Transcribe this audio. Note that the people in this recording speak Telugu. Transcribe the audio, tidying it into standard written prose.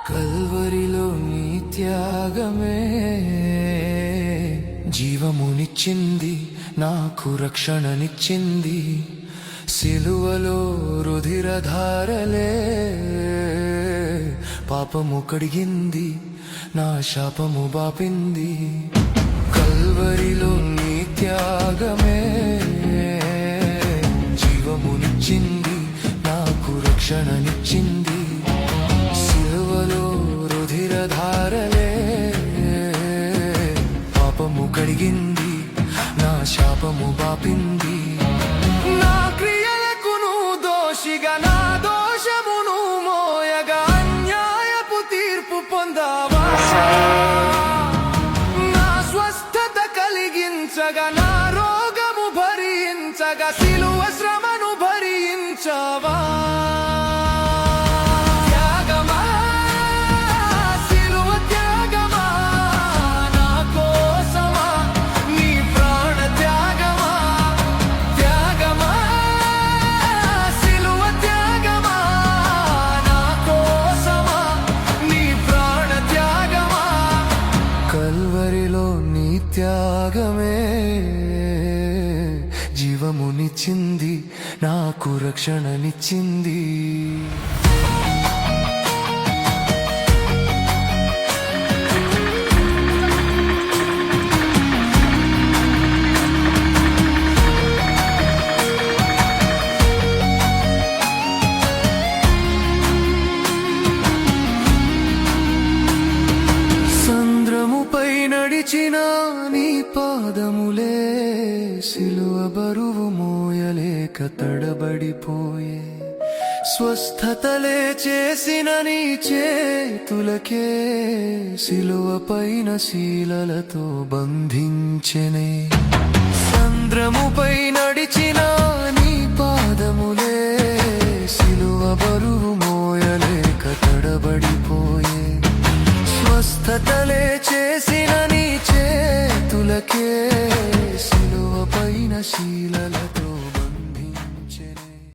కల్వరిలో నీ త్యాగమే జీవమునిచ్చింది, నాకు రక్షణనిచ్చింది. సిలువలో రుధిరధారలే పాపము కడిగింది, నా శాపము బాపింది. కల్వరిలో నీ త్యాగమే జీవమునిచ్చింది, నాకు రక్షణనిచ్చింది. సిలువలో రుధిరధారలే పాపము కడిగింది, నా శాపము బాపింది. నా క్రియలకు నువ్వు దోషిగా, నా దోషమును మోయగా అన్యాయపు తీర్పు పొందావా. నా స్వస్థత కలిగించగా, నా రోగము భరించగా, సిలువ శ్రమను భరించవా. కల్వరిలో నీ త్యాగమే జీవమునిచ్చింది, నాకు రక్షణనిచ్చింది. నడిచిన నీ పాదములే సిలువ బరువు మోయలేక తడబడిపోయే. స్వస్థతలే చేసిన నీ చేతులకే సిలువ పైన శీలలతో బంధించెనే. సంద్రముపై నడిచిన నీ పాదములే సిలువ బరువు మోయలేక తడబడిపోయే. స్వస్థతలే చేసిన నీ చేతులకే